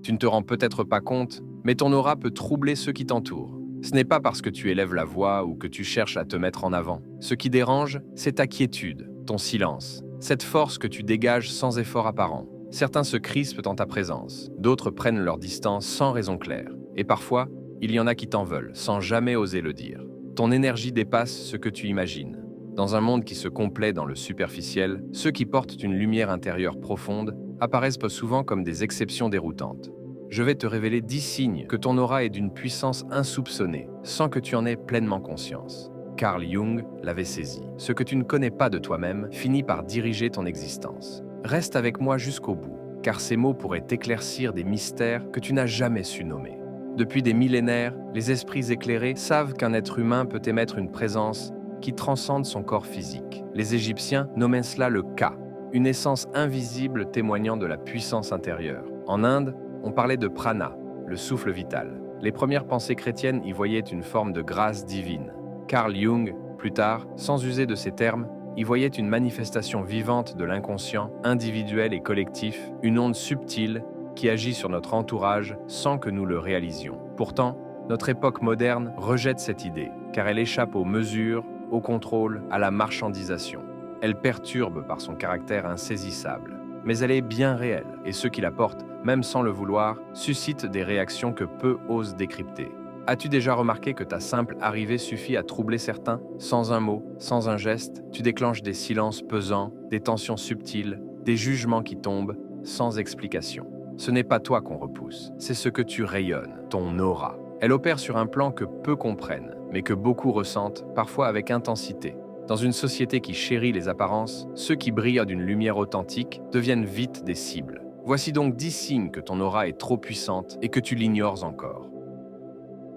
Tu ne te rends peut-être pas compte, mais ton aura peut troubler ceux qui t'entourent. Ce n'est pas parce que tu élèves la voix ou que tu cherches à te mettre en avant. Ce qui dérange, c'est ta quiétude, ton silence, cette force que tu dégages sans effort apparent. Certains se crispent en ta présence, d'autres prennent leur distance sans raison claire. Et parfois, il y en a qui t'en veulent, sans jamais oser le dire. Ton énergie dépasse ce que tu imagines. Dans un monde qui se complaît dans le superficiel, ceux qui portent une lumière intérieure profonde apparaissent peu souvent comme des exceptions déroutantes. Je vais te révéler 10 signes que ton aura est d'une puissance insoupçonnée, sans que tu en aies pleinement conscience. Carl Jung l'avait saisi. Ce que tu ne connais pas de toi-même finit par diriger ton existence. Reste avec moi jusqu'au bout, car ces mots pourraient éclaircir des mystères que tu n'as jamais su nommer. Depuis des millénaires, les esprits éclairés savent qu'un être humain peut émettre une présence qui transcende son corps physique. Les Égyptiens nommaient cela le Ka, une essence invisible témoignant de la puissance intérieure. En Inde, on parlait de prana, le souffle vital. Les premières pensées chrétiennes y voyaient une forme de grâce divine. Carl Jung, plus tard, sans user de ces termes, y voyait une manifestation vivante de l'inconscient, individuel et collectif, une onde subtile qui agit sur notre entourage sans que nous le réalisions. Pourtant, notre époque moderne rejette cette idée, car elle échappe aux mesures, au contrôle, à la marchandisation. Elle perturbe par son caractère insaisissable. Mais elle est bien réelle, et ceux qui la portent, même sans le vouloir, suscitent des réactions que peu osent décrypter. As-tu déjà remarqué que ta simple arrivée suffit à troubler certains? Sans un mot, sans un geste, tu déclenches des silences pesants, des tensions subtiles, des jugements qui tombent, sans explication. Ce n'est pas toi qu'on repousse, c'est ce que tu rayonnes, ton aura. Elle opère sur un plan que peu comprennent, mais que beaucoup ressentent, parfois avec intensité. Dans une société qui chérit les apparences, ceux qui brillent d'une lumière authentique deviennent vite des cibles. Voici donc 10 signes que ton aura est trop puissante et que tu l'ignores encore.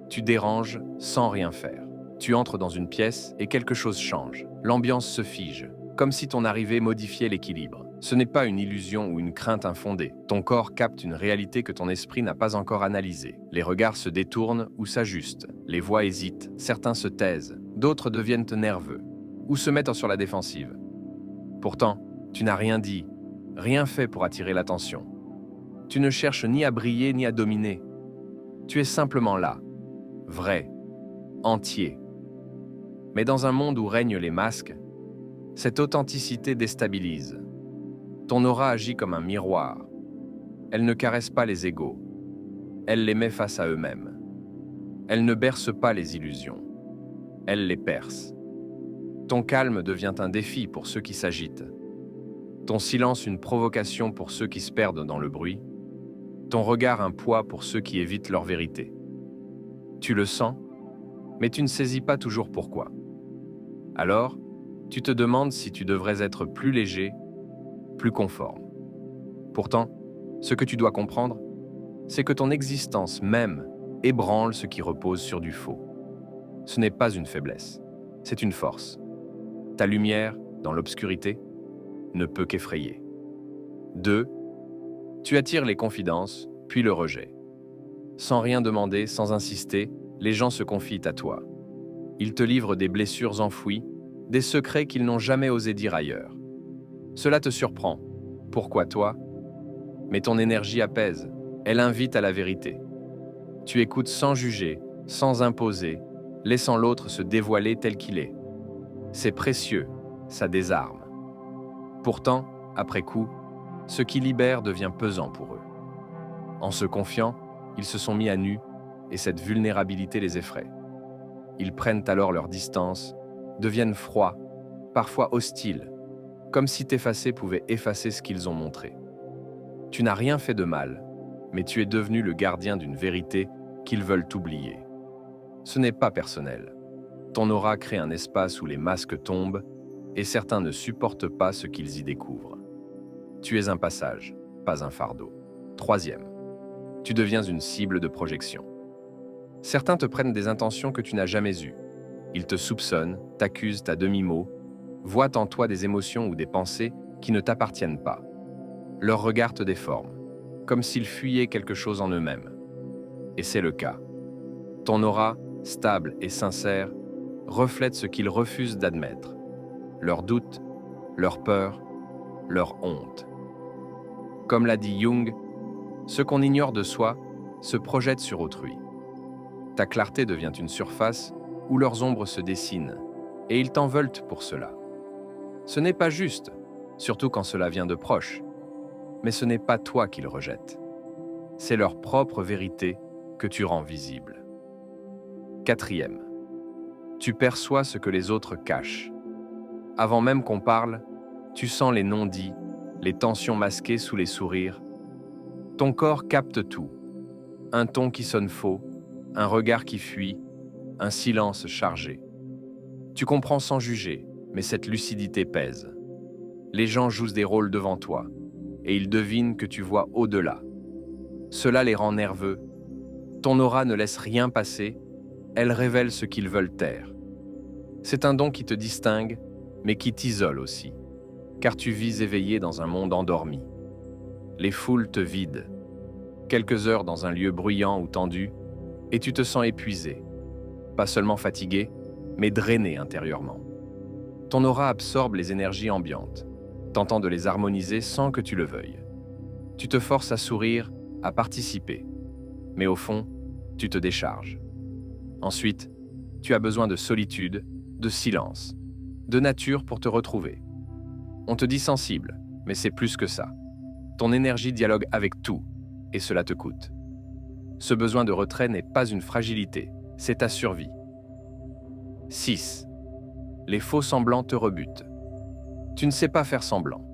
Tu déranges sans rien faire. Tu entres dans une pièce et quelque chose change. L'ambiance se fige, comme si ton arrivée modifiait l'équilibre. Ce n'est pas une illusion ou une crainte infondée. Ton corps capte une réalité que ton esprit n'a pas encore analysée. Les regards se détournent ou s'ajustent. Les voix hésitent. Certains se taisent. D'autres deviennent nerveux ou se mettent sur la défensive. Pourtant, tu n'as rien dit, rien fait pour attirer l'attention. Tu ne cherches ni à briller ni à dominer. Tu es simplement là, vrai, entier. Mais dans un monde où règnent les masques, cette authenticité déstabilise. Ton aura agit comme un miroir. Elle ne caresse pas les égaux. Elle les met face à eux-mêmes. Elle ne berce pas les illusions. Elle les perce. Ton calme devient un défi pour ceux qui s'agitent. Ton silence une provocation pour ceux qui se perdent dans le bruit. Ton regard un poids pour ceux qui évitent leur vérité. Tu le sens, mais tu ne saisis pas toujours pourquoi. Alors, tu te demandes si tu devrais être plus léger, plus conforme. Pourtant, ce que tu dois comprendre, c'est que ton existence même ébranle ce qui repose sur du faux. Ce n'est pas une faiblesse, c'est une force. Ta lumière, dans l'obscurité, ne peut qu'effrayer. 2. Tu attires les confidences, puis le rejet. Sans rien demander, sans insister, les gens se confient à toi. Ils te livrent des blessures enfouies, des secrets qu'ils n'ont jamais osé dire ailleurs. Cela te surprend. Pourquoi toi? Mais ton énergie apaise, elle invite à la vérité. Tu écoutes sans juger, sans imposer, laissant l'autre se dévoiler tel qu'il est. C'est précieux, ça désarme. Pourtant, après coup, ce qui libère devient pesant pour eux. En se confiant, ils se sont mis à nu et cette vulnérabilité les effraie. Ils prennent alors leur distance, deviennent froids, parfois hostiles, comme si t'effacer pouvait effacer ce qu'ils ont montré. Tu n'as rien fait de mal, mais tu es devenu le gardien d'une vérité qu'ils veulent oublier. Ce n'est pas personnel. Ton aura crée un espace où les masques tombent et certains ne supportent pas ce qu'ils y découvrent. Tu es un passage, pas un fardeau. 3e, tu deviens une cible de projection. Certains te prennent des intentions que tu n'as jamais eues. Ils te soupçonnent, t'accusent à demi-mot, voient en toi des émotions ou des pensées qui ne t'appartiennent pas. Leur regard te déforme, comme s'ils fuyaient quelque chose en eux-mêmes. Et c'est le cas. Ton aura, stable et sincère, reflète ce qu'ils refusent d'admettre. Leurs doutes, leurs peurs, leur honte. Comme l'a dit Jung, Ce qu'on ignore de soi se projette sur autrui. Ta clarté devient une surface où leurs ombres se dessinent, et ils t'en veulent pour cela. Ce n'est pas juste, surtout quand cela vient de proches, mais ce n'est pas toi qu'ils rejettent. C'est leur propre vérité que tu rends visible. Quatrième, tu perçois ce que les autres cachent. Avant même qu'on parle, tu sens les non-dits, les tensions masquées sous les sourires. Ton corps capte tout. Un ton qui sonne faux, un regard qui fuit, un silence chargé. Tu comprends sans juger, mais cette lucidité pèse. Les gens jouent des rôles devant toi, et ils devinent que tu vois au-delà. Cela les rend nerveux. Ton aura ne laisse rien passer, elle révèle ce qu'ils veulent taire. C'est un don qui te distingue, mais qui t'isole aussi, car tu vis éveillé dans un monde endormi. Les foules te vident. Quelques heures dans un lieu bruyant ou tendu, et tu te sens épuisé. Pas seulement fatigué, mais drainé intérieurement. Ton aura absorbe les énergies ambiantes, tentant de les harmoniser sans que tu le veuilles. Tu te forces à sourire, à participer, mais au fond, tu te décharges. Ensuite, tu as besoin de solitude, de silence, de nature pour te retrouver. On te dit sensible, mais c'est plus que ça. Ton énergie dialogue avec tout, et cela te coûte. Ce besoin de retrait n'est pas une fragilité, c'est ta survie. 6. Les faux semblants te rebutent. Tu ne sais pas faire semblant.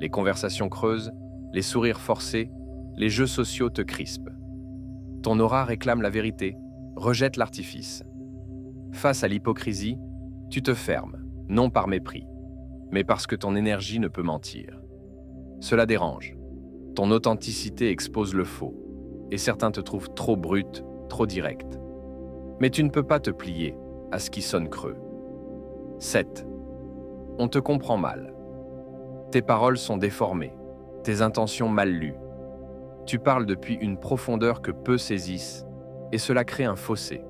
Les conversations creuses, les sourires forcés, les jeux sociaux te crispent. Ton aura réclame la vérité, rejette l'artifice. Face à l'hypocrisie, tu te fermes, non par mépris, mais parce que ton énergie ne peut mentir. Cela dérange. Ton authenticité expose le faux, et certains te trouvent trop brute, trop directe. Mais tu ne peux pas te plier à ce qui sonne creux. 7. On te comprend mal. Tes paroles sont déformées, tes intentions mal lues. Tu parles depuis une profondeur que peu saisissent, et cela crée un fossé.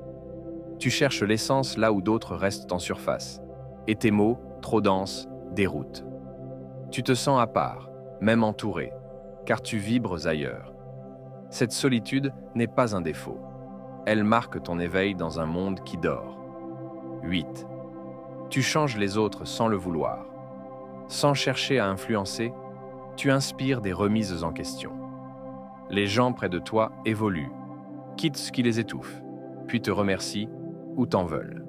Tu cherches l'essence là où d'autres restent en surface, et tes mots, trop denses, déroutent. Tu te sens à part, même entouré, car tu vibres ailleurs. Cette solitude n'est pas un défaut. Elle marque ton éveil dans un monde qui dort. 8. Tu changes les autres sans le vouloir. Sans chercher à influencer, tu inspires des remises en question. Les gens près de toi évoluent, quittent ce qui les étouffe, puis te remercient ou t'en veulent.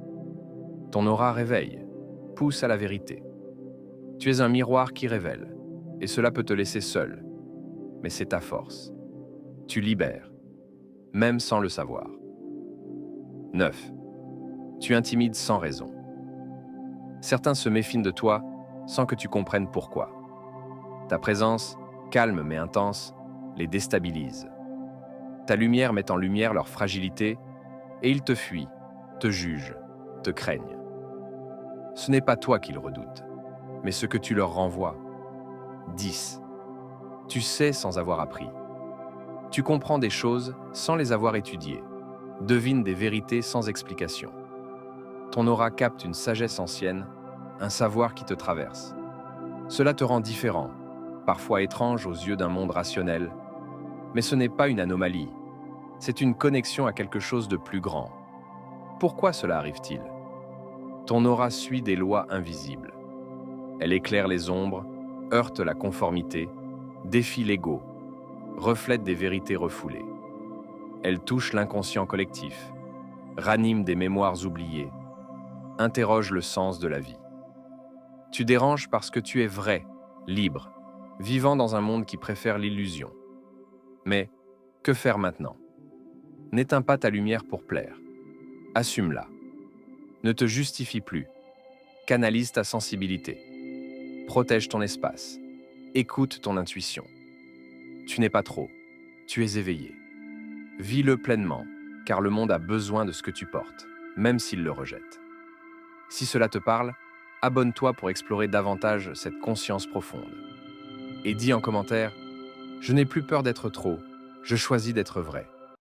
Ton aura réveille, pousse à la vérité. Tu es un miroir qui révèle, et cela peut te laisser seul, mais c'est ta force. Tu libères, même sans le savoir. 9. Tu intimides sans raison. Certains se méfient de toi sans que tu comprennes pourquoi. Ta présence, calme mais intense, les déstabilise. Ta lumière met en lumière leur fragilité et ils te fuient, te jugent, te craignent. Ce n'est pas toi qu'ils redoutent, mais ce que tu leur renvoies. 10. Tu sais sans avoir appris. Tu comprends des choses sans les avoir étudiées, devines des vérités sans explication. Ton aura capte une sagesse ancienne, un savoir qui te traverse. Cela te rend différent, parfois étrange aux yeux d'un monde rationnel, mais ce n'est pas une anomalie, c'est une connexion à quelque chose de plus grand. Pourquoi cela arrive-t-il? Ton aura suit des lois invisibles. Elle éclaire les ombres, heurte la conformité, défie l'ego, reflète des vérités refoulées. Elle touche l'inconscient collectif, ranime des mémoires oubliées, interroge le sens de la vie. Tu déranges parce que tu es vrai, libre, vivant dans un monde qui préfère l'illusion. Mais que faire maintenant? N'éteins pas ta lumière pour plaire. Assume-la. Ne te justifie plus. Canalise ta sensibilité. Protège ton espace. Écoute ton intuition. Tu n'es pas trop. Tu es éveillé. Vis-le pleinement, car le monde a besoin de ce que tu portes, même s'il le rejette. Si cela te parle, abonne-toi pour explorer davantage cette conscience profonde. Et dis en commentaire, je n'ai plus peur d'être trop, je choisis d'être vrai.